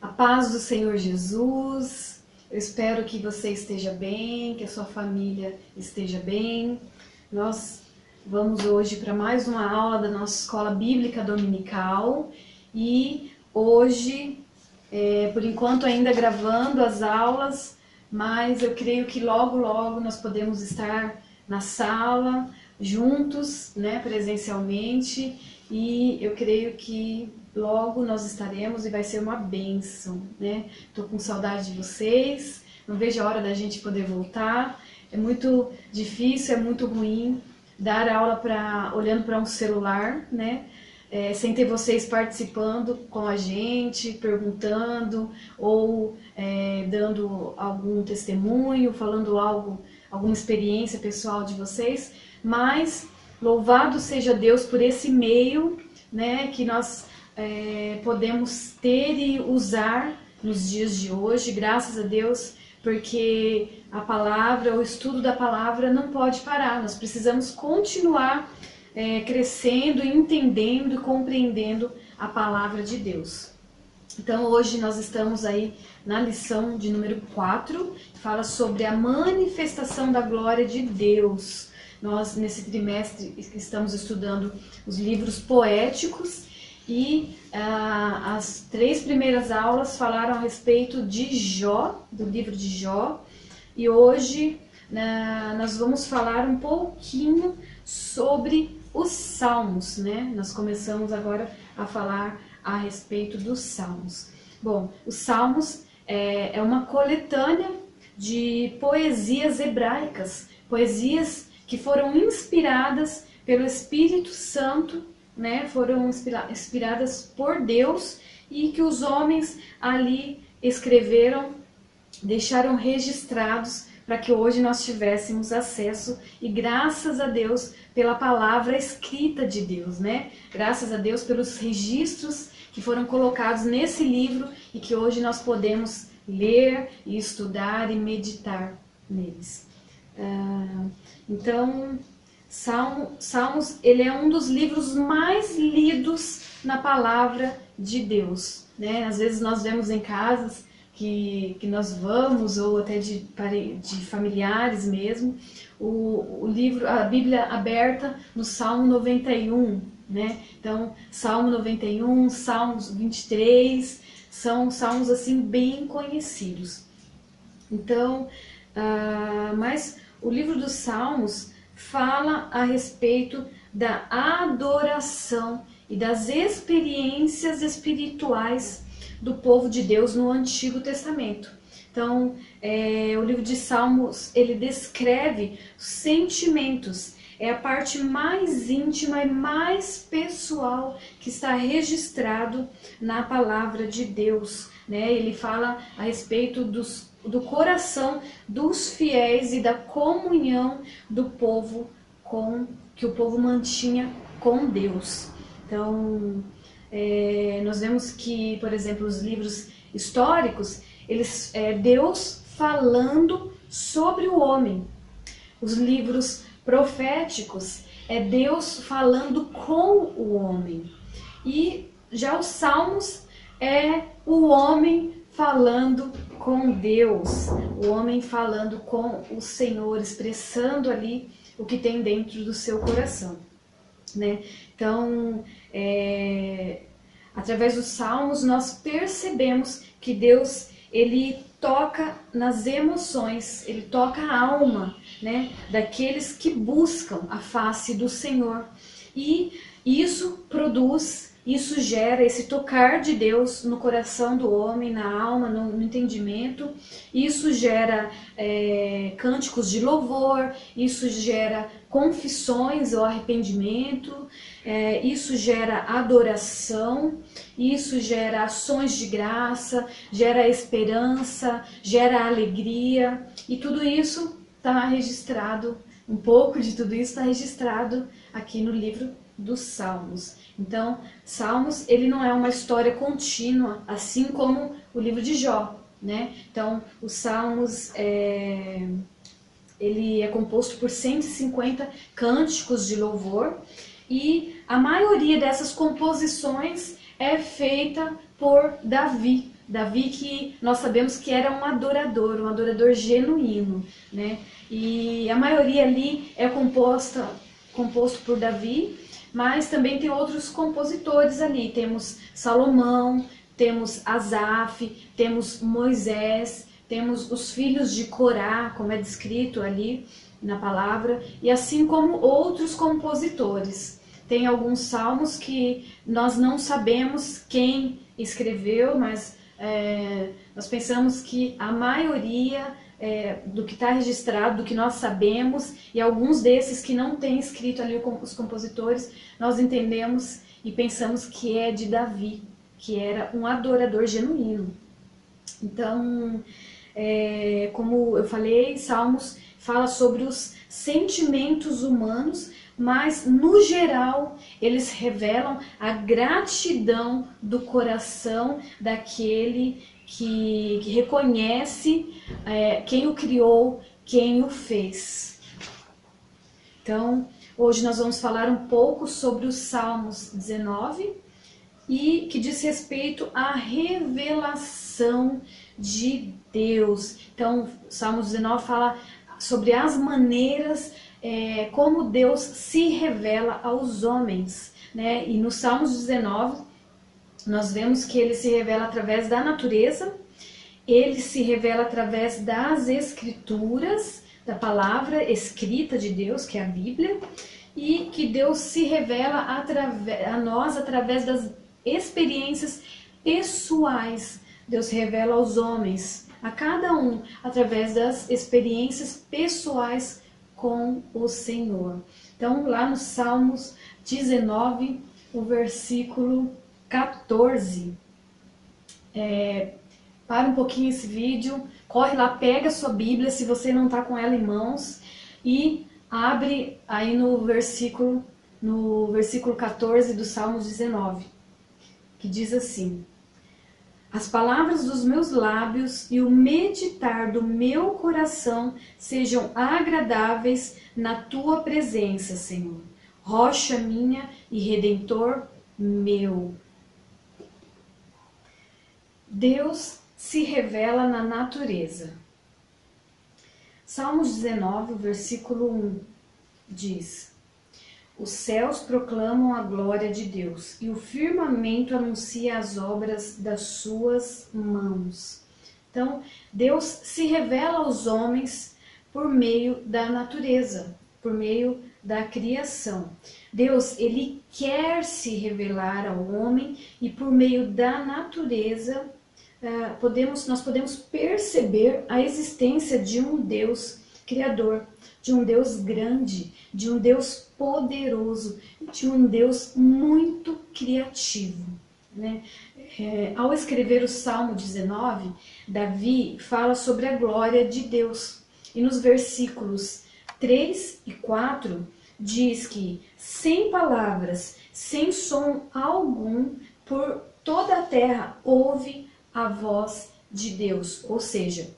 A paz do Senhor Jesus. Eu espero que você esteja bem, que a sua família esteja bem. Nós vamos hoje para mais uma aula da nossa escola bíblica dominical e hoje, por enquanto ainda gravando as aulas, mas eu creio que logo nós podemos estar na sala juntos, né, presencialmente, e eu creio que logo nós estaremos e vai ser uma bênção, né? Tô com saudade de vocês, não vejo a hora da gente poder voltar. É muito difícil, é muito ruim dar aula olhando para um celular, né? Sem ter vocês participando com a gente, perguntando ou dando algum testemunho, falando alguma experiência pessoal de vocês. Mas louvado seja Deus por esse meio, né, que nós podemos ter e usar nos dias de hoje, graças a Deus, porque a palavra, o estudo da palavra não pode parar. Nós precisamos continuar crescendo, entendendo e compreendendo a palavra de Deus. Então hoje nós estamos aí na lição de número 4, que fala sobre a manifestação da glória de Deus. Nós nesse trimestre estamos estudando os livros poéticos e as 3 primeiras aulas falaram a respeito de Jó, do livro de Jó, e hoje nós vamos falar um pouquinho sobre os Salmos, né? Nós começamos agora a falar a respeito dos Salmos. Bom, os Salmos é uma coletânea de poesias hebraicas, poesias que foram inspiradas pelo Espírito Santo, né? Foram inspiradas por Deus e que os homens ali escreveram, deixaram registrados para que hoje nós tivéssemos acesso, e graças a Deus pela palavra escrita de Deus, né? Graças a Deus pelos registros que foram colocados nesse livro e que hoje nós podemos ler e estudar e meditar neles. Então, Salmos, ele é um dos livros mais lidos na palavra de Deus, né? Às vezes nós vemos em casas que nós vamos, ou até de familiares mesmo, o livro, a Bíblia aberta no Salmo 91, né? Então, Salmo 91, Salmos 23, são salmos assim bem conhecidos. Então, mas o livro dos Salmos fala a respeito da adoração e das experiências espirituais do povo de Deus no Antigo Testamento. Então, o livro de Salmos, ele descreve sentimentos, é a parte mais íntima e mais pessoal que está registrado na palavra de Deus, né? Ele fala a respeito do coração dos fiéis e da comunhão do povo que o povo mantinha com Deus. Então, nós vemos que, por exemplo, os livros históricos, Deus falando sobre o homem. Os livros proféticos é Deus falando com o homem. E já os Salmos é o homem falando com Deus, o homem falando com o Senhor, expressando ali o que tem dentro do seu coração, né? Então, através dos Salmos, nós percebemos que Deus, ele toca nas emoções, ele toca a alma, né, daqueles que buscam a face do Senhor. E isso gera esse tocar de Deus no coração do homem, na alma, no entendimento. Isso gera cânticos de louvor, isso gera confissões ou arrependimento, isso gera adoração, isso gera ações de graça, gera esperança, gera alegria, e tudo isso está registrado, um pouco de tudo isso está registrado aqui no livro dos Salmos. Então, Salmos, ele não é uma história contínua, assim como o livro de Jó, né? Então, os Salmos, ele é composto por 150 cânticos de louvor, e a maioria dessas composições é feita por Davi. Davi, que nós sabemos que era um adorador genuíno, né? E a maioria ali é composto por Davi, mas também tem outros compositores ali. Temos Salomão, temos Asaf, temos Moisés, temos os filhos de Corá, como é descrito ali na palavra, e assim como outros compositores. Tem alguns salmos que nós não sabemos quem escreveu, mas nós pensamos que a maioria do que está registrado, do que nós sabemos, e alguns desses que não tem escrito ali os compositores, nós entendemos e pensamos que é de Davi, que era um adorador genuíno. Então, como eu falei, Salmos fala sobre os sentimentos humanos, mas no geral eles revelam a gratidão do coração daquele que reconhece quem o criou, quem o fez. Então, hoje nós vamos falar um pouco sobre os Salmos 19 e que diz respeito à revelação de Deus. Então, Salmos 19 fala sobre as maneiras como Deus se revela aos homens, né? E no Salmos 19 nós vemos que ele se revela através da natureza, ele se revela através das escrituras, da palavra escrita de Deus, que é a Bíblia, e que Deus se revela a nós através das experiências pessoais. Deus se revela aos homens, a cada um, através das experiências pessoais com o Senhor. Então, lá no Salmos 19, o versículo 14. Para um pouquinho esse vídeo, corre lá, pega a sua Bíblia, se você não está com ela em mãos, e abre aí no versículo 14 do Salmos 19, que diz assim: as palavras dos meus lábios e o meditar do meu coração sejam agradáveis na tua presença, Senhor, rocha minha e redentor meu. Deus se revela na natureza. Salmos 19, versículo 1 diz: os céus proclamam a glória de Deus e o firmamento anuncia as obras das suas mãos. Então, Deus se revela aos homens por meio da natureza, por meio da criação. Deus, ele quer se revelar ao homem e por meio da natureza nós podemos perceber a existência de um Deus criador, de um Deus grande, de um Deus poderoso, de um Deus muito criativo, né? Ao escrever o Salmo 19, Davi fala sobre a glória de Deus. E nos versículos 3 e 4 diz que sem palavras, sem som algum, por toda a terra ouve a voz de Deus. Ou seja,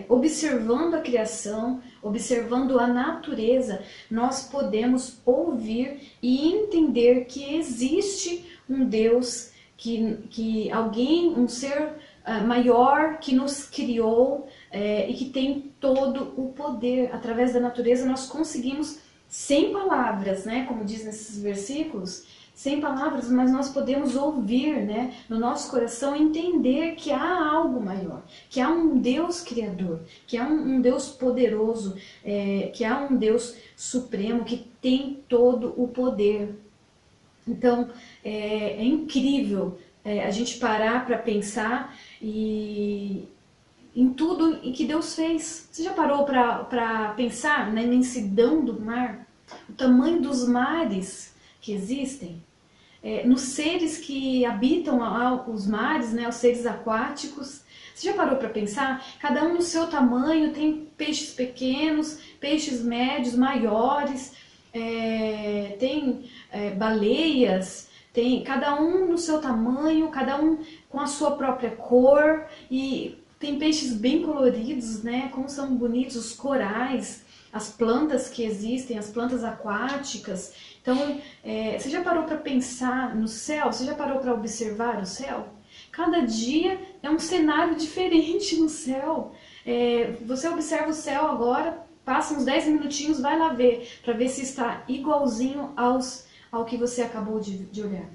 observando a criação, observando a natureza, nós podemos ouvir e entender que existe um Deus, que alguém, um ser maior que nos criou e que tem todo o poder. Através da natureza nós conseguimos, sem palavras, né, como diz nesses versículos, sem palavras, mas nós podemos ouvir, né, no nosso coração, entender que há algo maior, que há um Deus criador, que há um Deus poderoso, que há um Deus supremo, que tem todo o poder. Então, é incrível a gente parar para pensar em tudo em que Deus fez. Você já parou para pensar na imensidão do mar? O tamanho dos mares que existem? Nos seres que habitam os mares, né, os seres aquáticos. Você já parou para pensar? Cada um no seu tamanho, tem peixes pequenos, peixes médios, maiores, tem baleias, tem cada um no seu tamanho, cada um com a sua própria cor, e tem peixes bem coloridos, né? Como são bonitos os corais, as plantas que existem, as plantas aquáticas. Então, você já parou para pensar no céu? Você já parou para observar o céu? Cada dia é um cenário diferente no céu. Você observa o céu agora, passa uns 10 minutinhos, vai lá ver, para ver se está igualzinho ao que você acabou de olhar.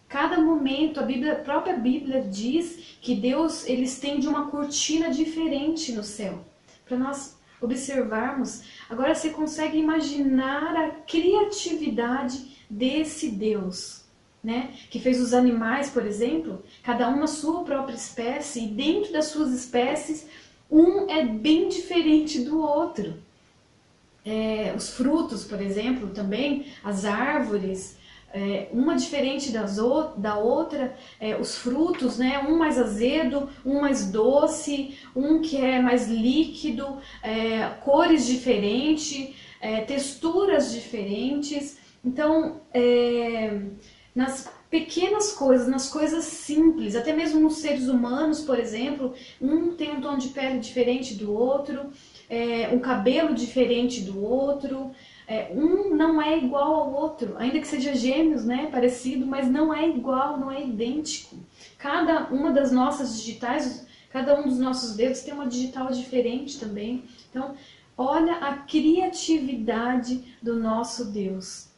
Cada momento, a própria Bíblia diz que Deus ele estende uma cortina diferente no céu, para nós observarmos. Agora você consegue imaginar a criatividade desse Deus, né? Que fez os animais, por exemplo, cada um na sua própria espécie, e dentro das suas espécies, um é bem diferente do outro. Os frutos, por exemplo, também, as árvores, uma diferente da outra, os frutos, né? Um mais azedo, um mais doce, um que é mais líquido, cores diferentes, texturas diferentes. Então, nas pequenas coisas, nas coisas simples, até mesmo nos seres humanos, por exemplo, um tem um tom de pele diferente do outro, um cabelo diferente do outro, um não é igual ao outro, ainda que seja gêmeos, né, parecido, mas não é igual, não é idêntico. Cada uma das nossas digitais, cada um dos nossos dedos tem uma digital diferente também. Então, olha a criatividade do nosso Deus.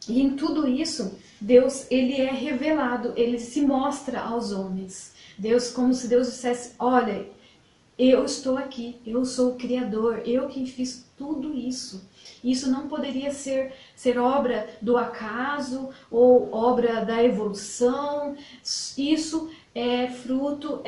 E em tudo isso, Deus, ele é revelado, ele se mostra aos homens. Deus, como se Deus dissesse, olha, eu estou aqui, eu sou o Criador, eu que fiz tudo isso. Isso não poderia ser obra do acaso ou obra da evolução. Isso é fruto,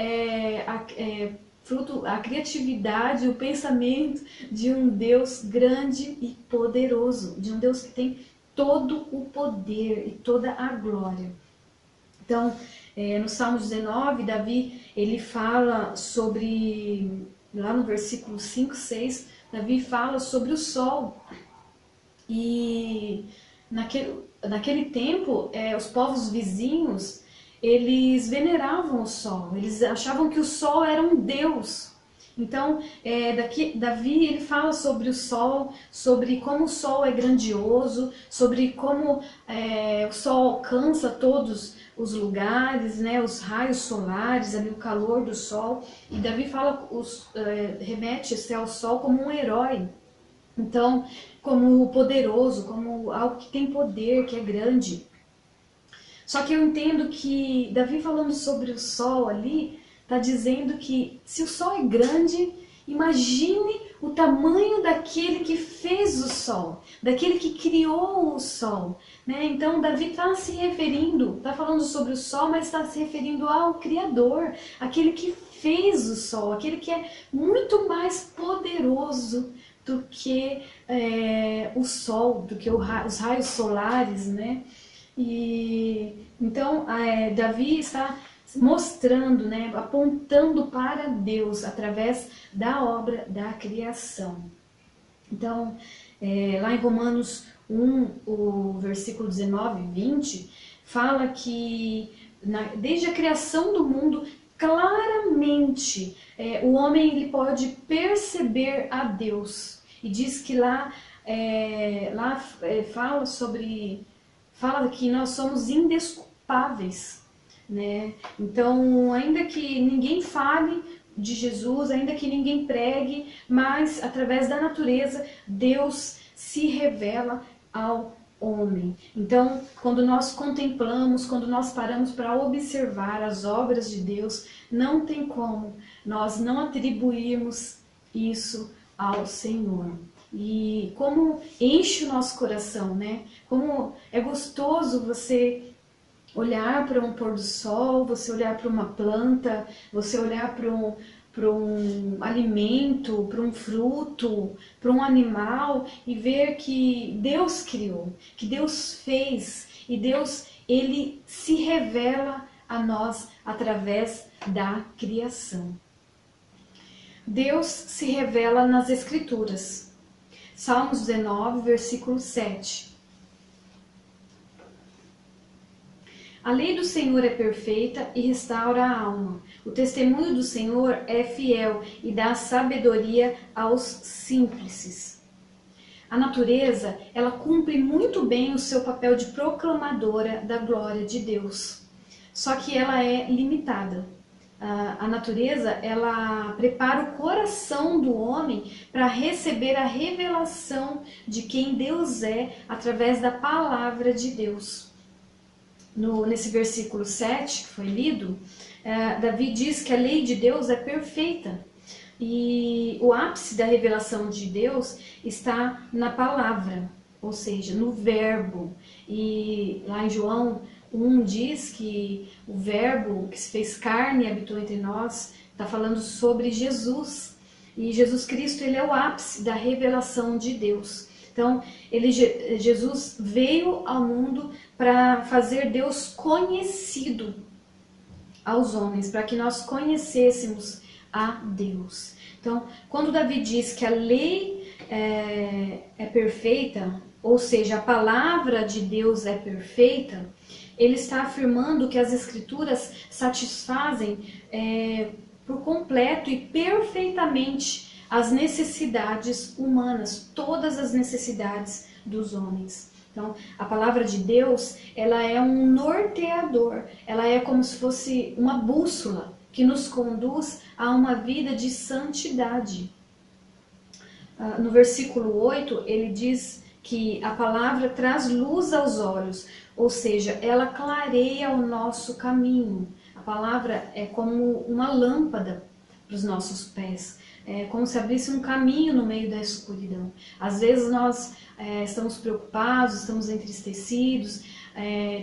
a criatividade, o pensamento de um Deus grande e poderoso, de um Deus que tem todo o poder e toda a glória. Então, no Salmo 19, Davi, ele fala sobre, lá no versículo 5, 6, Davi fala sobre o sol. E naquele tempo, os povos vizinhos, eles veneravam o sol, eles achavam que o sol era um deus. Então, Davi ele fala sobre o sol, sobre como o sol é grandioso, sobre como o sol alcança todos os lugares, né, os raios solares, ali, o calor do sol. E Davi fala, remete-se ao sol como um herói. Então, como poderoso, como algo que tem poder, que é grande. Só que eu entendo que Davi falando sobre o sol ali, está dizendo que se o sol é grande, imagine o tamanho daquele que fez o sol, daquele que criou o sol, né? Então Davi está se referindo, está falando sobre o sol, mas está se referindo ao Criador, aquele que fez o sol, aquele que é muito mais poderoso do que o sol, do que os raios solares, né? E então Davi está mostrando, né, apontando para Deus através da obra da criação. Então, lá em Romanos 1, o versículo 19 e 20, fala que desde a criação do mundo, claramente, o homem ele pode perceber a Deus. E diz que lá fala que nós somos indesculpáveis, né? Então, ainda que ninguém fale de Jesus, ainda que ninguém pregue, mas através da natureza, Deus se revela ao homem. Então, quando nós contemplamos, quando nós paramos para observar as obras de Deus, não tem como nós não atribuirmos isso ao Senhor. E como enche o nosso coração, né? Como é gostoso você olhar para um pôr do sol, você olhar para uma planta, você olhar para um alimento, para um fruto, para um animal e ver que Deus criou, que Deus fez, e Deus ele se revela a nós através da criação. Deus se revela nas Escrituras. Salmos 19, versículo 7. A lei do Senhor é perfeita e restaura a alma. O testemunho do Senhor é fiel e dá sabedoria aos simples. A natureza, ela cumpre muito bem o seu papel de proclamadora da glória de Deus. só que ela é limitada. A natureza, ela prepara o coração do homem para receber a revelação de quem Deus é através da palavra de Deus. Nesse versículo 7 que foi lido, Davi diz que a lei de Deus é perfeita. E o ápice da revelação de Deus está na palavra, ou seja, no verbo. E lá em João 1 diz que o verbo que se fez carne e habitou entre nós, está falando sobre Jesus. E Jesus Cristo, ele é o ápice da revelação de Deus. Então, Jesus veio ao mundo para fazer Deus conhecido aos homens, para que nós conhecêssemos a Deus. Então, quando Davi diz que a lei é perfeita, ou seja, a palavra de Deus é perfeita, ele está afirmando que as Escrituras satisfazem por completo e perfeitamente as necessidades humanas, todas as necessidades dos homens. Então, a palavra de Deus, ela é um norteador, ela é como se fosse uma bússola que nos conduz a uma vida de santidade. No versículo 8, ele diz que a palavra traz luz aos olhos, ou seja, ela clareia o nosso caminho. A palavra é como uma lâmpada para os nossos pés, é como se abrisse um caminho no meio da escuridão. Às vezes nós estamos preocupados, estamos entristecidos,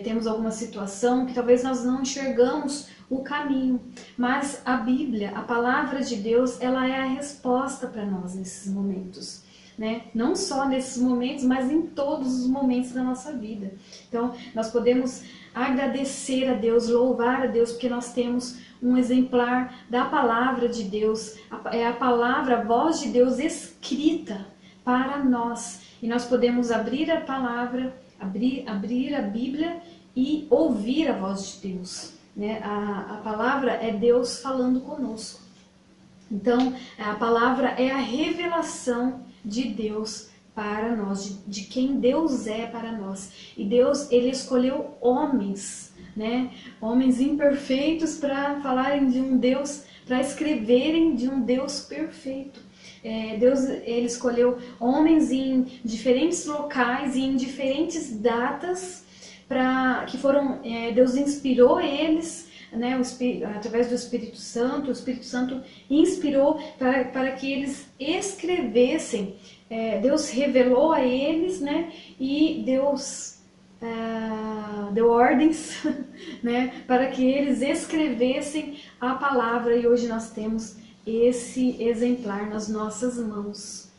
temos alguma situação que talvez nós não enxergamos o caminho, mas a Bíblia, a palavra de Deus, ela é a resposta para nós nesses momentos, né? Não só nesses momentos, mas em todos os momentos da nossa vida. Então, nós podemos agradecer a Deus, louvar a Deus, porque nós temos um exemplar da palavra de Deus, é a palavra, a voz de Deus escrita para nós, e nós podemos abrir a palavra, abrir a Bíblia e ouvir a voz de Deus. Né? A palavra é Deus falando conosco. Então, a palavra é a revelação de Deus para nós, de quem Deus é para nós. E Deus, ele escolheu homens, né? Homens imperfeitos para falarem de um Deus, para escreverem de um Deus perfeito. Deus, ele escolheu homens em diferentes locais e em diferentes datas, Deus inspirou eles, né, através do Espírito Santo. O Espírito Santo inspirou para que eles escrevessem. Deus revelou a eles, né, e Deus deu ordens né, para que eles escrevessem a palavra, e hoje nós temos esse exemplar nas nossas mãos.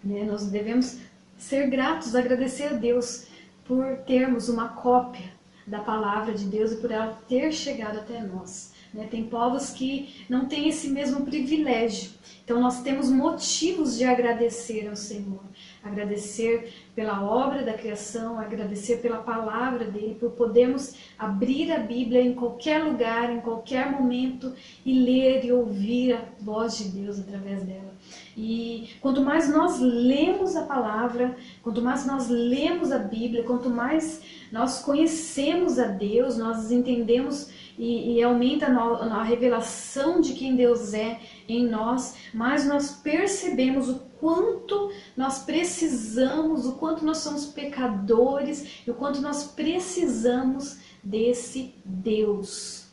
Né? Nós devemos ser gratos, agradecer a Deus por termos uma cópia da palavra de Deus e por ela ter chegado até nós. Né? Tem povos que não têm esse mesmo privilégio. Então nós temos motivos de agradecer ao Senhor. Agradecer pela obra da criação, agradecer pela palavra dele, por podermos abrir a Bíblia em qualquer lugar, em qualquer momento e ler e ouvir a voz de Deus através dela. E quanto mais nós lemos a palavra, quanto mais nós lemos a Bíblia, quanto mais nós conhecemos a Deus, nós entendemos e aumenta a revelação de quem Deus é em nós, mais nós percebemos o quanto nós precisamos, o quanto nós somos pecadores e o quanto nós precisamos desse Deus.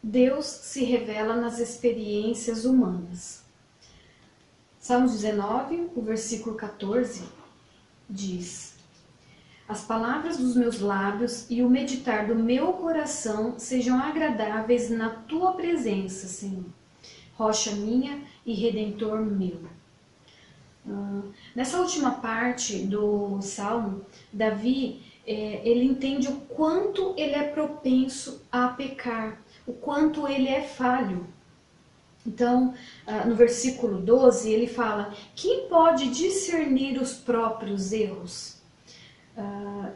Deus se revela nas experiências humanas. Salmos 19, o versículo 14, diz: As palavras dos meus lábios e o meditar do meu coração sejam agradáveis na tua presença, Senhor, rocha minha e redentor meu. Nessa última parte do Salmo, Davi, ele entende o quanto ele é propenso a pecar, o quanto ele é falho. Então, no versículo 12, ele fala: quem pode discernir os próprios erros?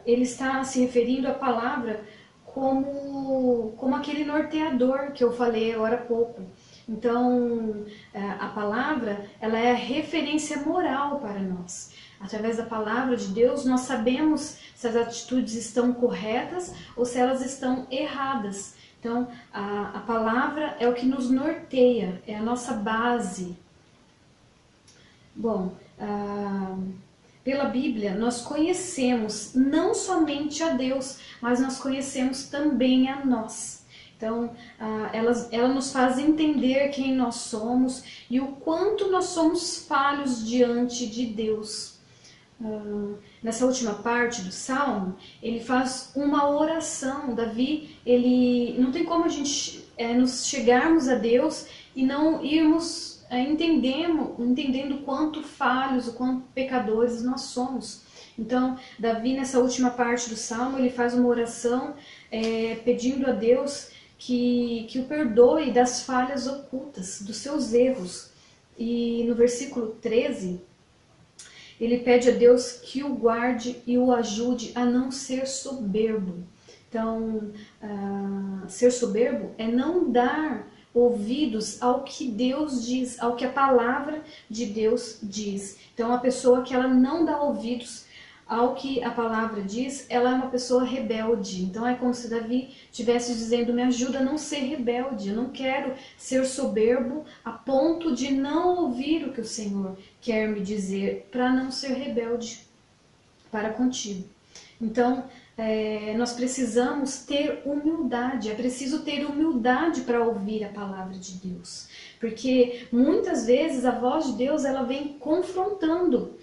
Ele está se referindo à palavra como aquele norteador que eu falei agora há pouco. Então, a palavra, ela é a referência moral para nós. Através da palavra de Deus, nós sabemos se as atitudes estão corretas ou se elas estão erradas. Então, a palavra é o que nos norteia, é a nossa base. Bom, pela Bíblia, nós conhecemos não somente a Deus, mas nós conhecemos também a nós. Então, ela nos faz entender quem nós somos e o quanto nós somos falhos diante de Deus. Nessa última parte do Salmo, ele faz uma oração. Davi, não tem como a gente nos chegarmos a Deus e não irmos entendendo o quanto falhos, o quanto pecadores nós somos. Então, Davi, nessa última parte do Salmo, ele faz uma oração pedindo a Deus que o perdoe das falhas ocultas, dos seus erros. E no versículo 13, ele pede a Deus que o guarde e o ajude a não ser soberbo. Então, ser soberbo é não dar ouvidos ao que Deus diz, ao que a palavra de Deus diz. Então, a pessoa que ela não dá ouvidos ao que a palavra diz, ela é uma pessoa rebelde. Então, é como se Davi estivesse dizendo, me ajuda a não ser rebelde, eu não quero ser soberbo a ponto de não ouvir o que o Senhor quer me dizer, para não ser rebelde para contigo. Então, nós precisamos ter humildade, é preciso ter humildade para ouvir a palavra de Deus, porque muitas vezes a voz de Deus ela vem confrontando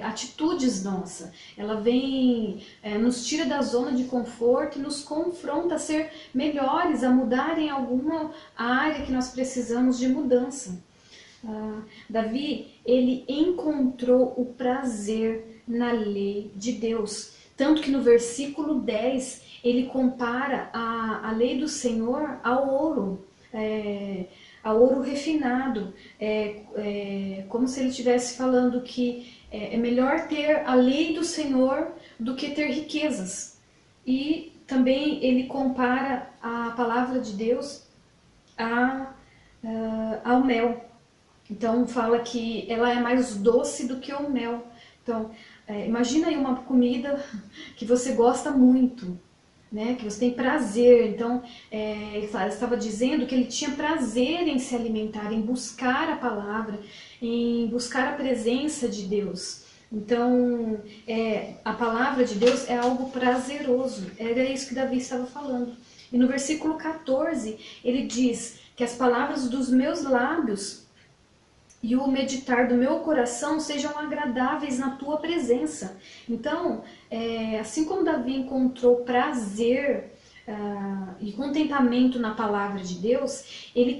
atitudes nossas, ela vem, nos tira da zona de conforto e nos confronta a ser melhores, a mudar em alguma área que nós precisamos de mudança. Davi, ele encontrou o prazer na lei de Deus. Tanto que no versículo 10, ele compara a lei do Senhor ao ouro refinado. Como se ele estivesse falando que é melhor ter a lei do Senhor do que ter riquezas. E também ele compara a palavra de Deus ao mel. Então fala que ela é mais doce do que o mel. Então, imagina aí uma comida que você gosta muito, né? Que você tem prazer. Então, ele estava dizendo que ele tinha prazer em se alimentar, em buscar a palavra, em buscar a presença de Deus. Então, a palavra de Deus é algo prazeroso. Era isso que Davi estava falando. E no versículo 14, ele diz que as palavras dos meus lábios e o meditar do meu coração sejam agradáveis na tua presença. Então, assim como Davi encontrou prazer e contentamento na palavra de Deus, ele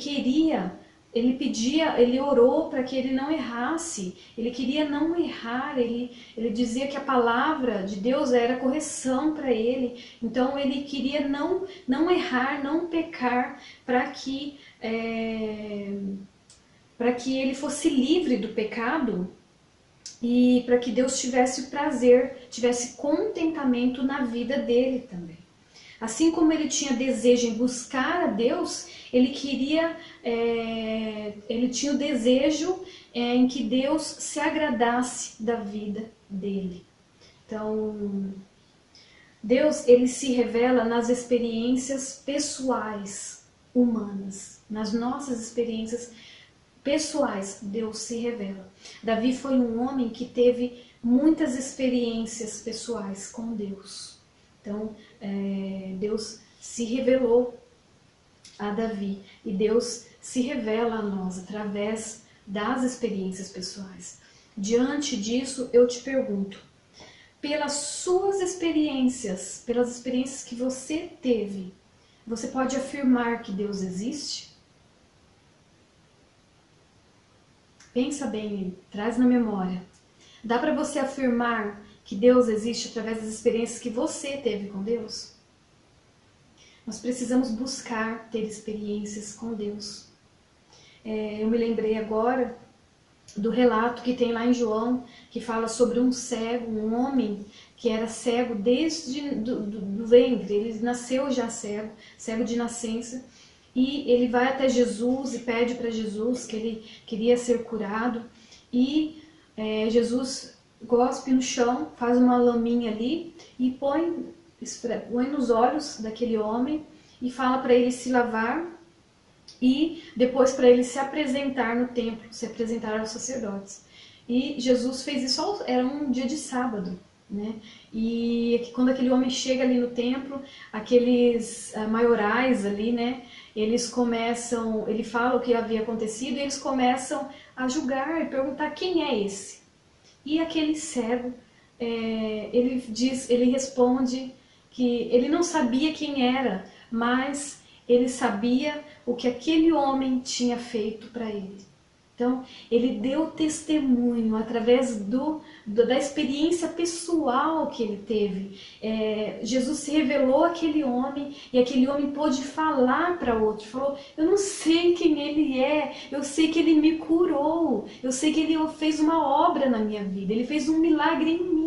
orou para que ele não errasse, ele queria não errar, ele dizia que a palavra de Deus era correção para ele, então ele queria não errar, não pecar, para que ele fosse livre do pecado e para que Deus tivesse prazer, tivesse contentamento na vida dele também. Assim como ele tinha desejo em buscar a Deus, ele tinha o desejo em que Deus se agradasse da vida dele. Então, Deus, ele se revela nas experiências pessoais humanas, nas nossas experiências pessoais, Deus se revela. Davi foi um homem que teve muitas experiências pessoais com Deus. Então, Deus se revelou a Davi e Deus se revela a nós através das experiências pessoais. Diante disso, eu te pergunto, pelas suas experiências, pelas experiências que você teve, você pode afirmar que Deus existe? Pensa bem, traz na memória. Dá para você afirmar que Deus existe através das experiências que você teve com Deus? Nós precisamos buscar ter experiências com Deus. Eu me lembrei agora do relato que tem lá em João, que fala sobre um cego, um homem que era cego desde do ventre. Ele nasceu já cego de nascença. E ele vai até Jesus e pede para Jesus que ele queria ser curado. E Jesus cospe no chão, faz uma laminha ali e põe nos olhos daquele homem e fala para ele se lavar e depois para ele se apresentar no templo, se apresentar aos sacerdotes. E Jesus fez isso, era um dia de sábado, né? E quando aquele homem chega ali no templo, aqueles maiorais ali, né? Eles começam, ele fala o que havia acontecido e eles começam a julgar e perguntar quem é esse. E aquele cego, ele responde que ele não sabia quem era, mas ele sabia o que aquele homem tinha feito para ele. Então, ele deu testemunho através da experiência pessoal que ele teve. Jesus se revelou àquele homem e aquele homem pôde falar para outro. Falou, eu não sei quem ele é, eu sei que ele me curou, eu sei que ele fez uma obra na minha vida, ele fez um milagre em mim.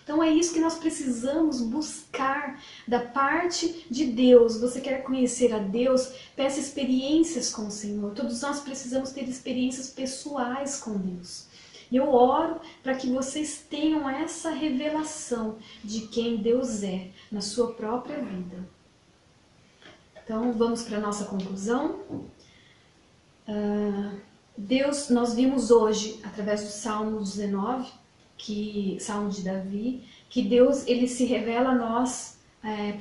Então é isso que nós precisamos buscar da parte de Deus. Você quer conhecer a Deus? Peça experiências com o Senhor. Todos nós precisamos ter experiências pessoais com Deus. E eu oro para que vocês tenham essa revelação de quem Deus é na sua própria vida. Então vamos para a nossa conclusão. Nós vimos hoje, através do Salmo 19, Salmo de Davi, que Deus ele se revela a nós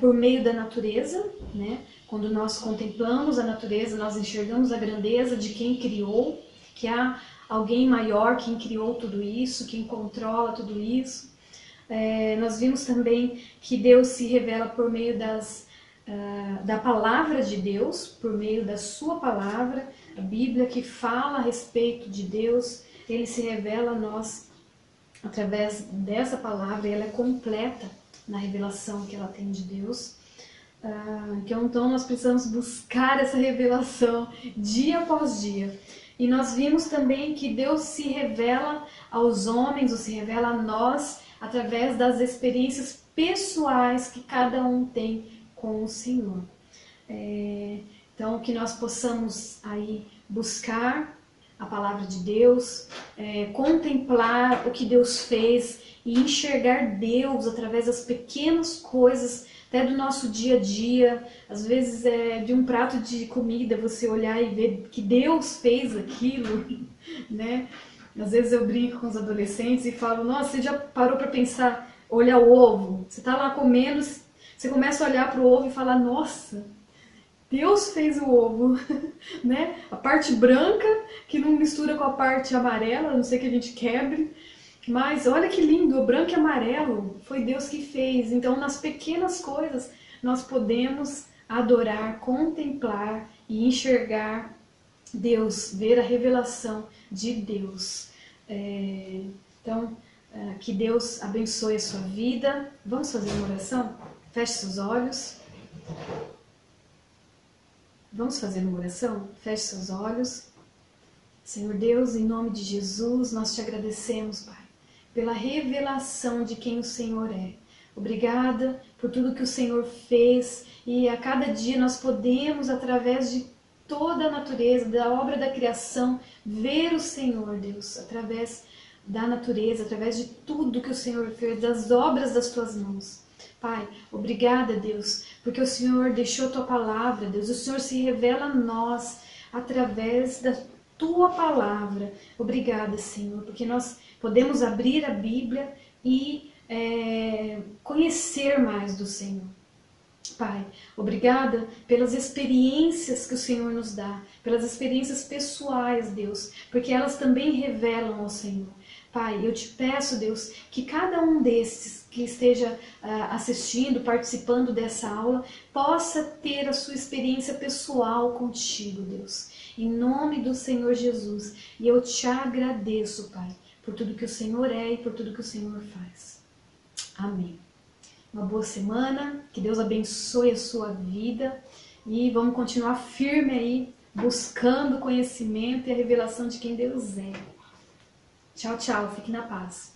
por meio da natureza, né? Quando nós contemplamos a natureza, nós enxergamos a grandeza de quem criou, que há alguém maior quem criou tudo isso, quem controla tudo isso. Nós vimos também que Deus se revela por meio da palavra de Deus, por meio da sua palavra, a Bíblia que fala a respeito de Deus, ele se revela a nós através dessa palavra, e ela é completa na revelação que ela tem de Deus. Então nós precisamos buscar essa revelação dia após dia. E nós vimos também que Deus se revela aos homens, ou se revela a nós, através das experiências pessoais que cada um tem com o Senhor. Então que nós possamos aí buscar a palavra de Deus, contemplar o que Deus fez e enxergar Deus através das pequenas coisas, até do nosso dia a dia. Às vezes de um prato de comida você olhar e ver que Deus fez aquilo, né? Às vezes eu brinco com os adolescentes e falo, nossa, você já parou para pensar, olhar o ovo? Você está lá comendo, você começa a olhar para o ovo e falar, nossa, Deus fez o ovo, né? A parte branca que não mistura com a parte amarela, a não ser que a gente quebre. Mas olha que lindo, o branco e amarelo foi Deus que fez. Então nas pequenas coisas nós podemos adorar, contemplar e enxergar Deus, ver a revelação de Deus. Então que Deus abençoe a sua vida. Vamos fazer uma oração? Feche seus olhos. Vamos fazer uma oração? Feche seus olhos. Senhor Deus, em nome de Jesus, nós te agradecemos, Pai, pela revelação de quem o Senhor é. Obrigada por tudo que o Senhor fez e a cada dia nós podemos, através de toda a natureza, da obra da criação, ver o Senhor, Deus, através da natureza, através de tudo que o Senhor fez, das obras das tuas mãos. Pai, obrigada, Deus, porque o Senhor deixou a tua palavra, Deus, o Senhor se revela a nós através da tua palavra. Obrigada, Senhor, porque nós podemos abrir a Bíblia e conhecer mais do Senhor. Pai, obrigada pelas experiências que o Senhor nos dá, pelas experiências pessoais, Deus, porque elas também revelam ao Senhor. Pai, eu te peço, Deus, que cada um desses que esteja assistindo, participando dessa aula, possa ter a sua experiência pessoal contigo, Deus. Em nome do Senhor Jesus. E eu te agradeço, Pai, por tudo que o Senhor é e por tudo que o Senhor faz. Amém. Uma boa semana, que Deus abençoe a sua vida e vamos continuar firme aí, buscando o conhecimento e a revelação de quem Deus é. Tchau, tchau. Fique na paz.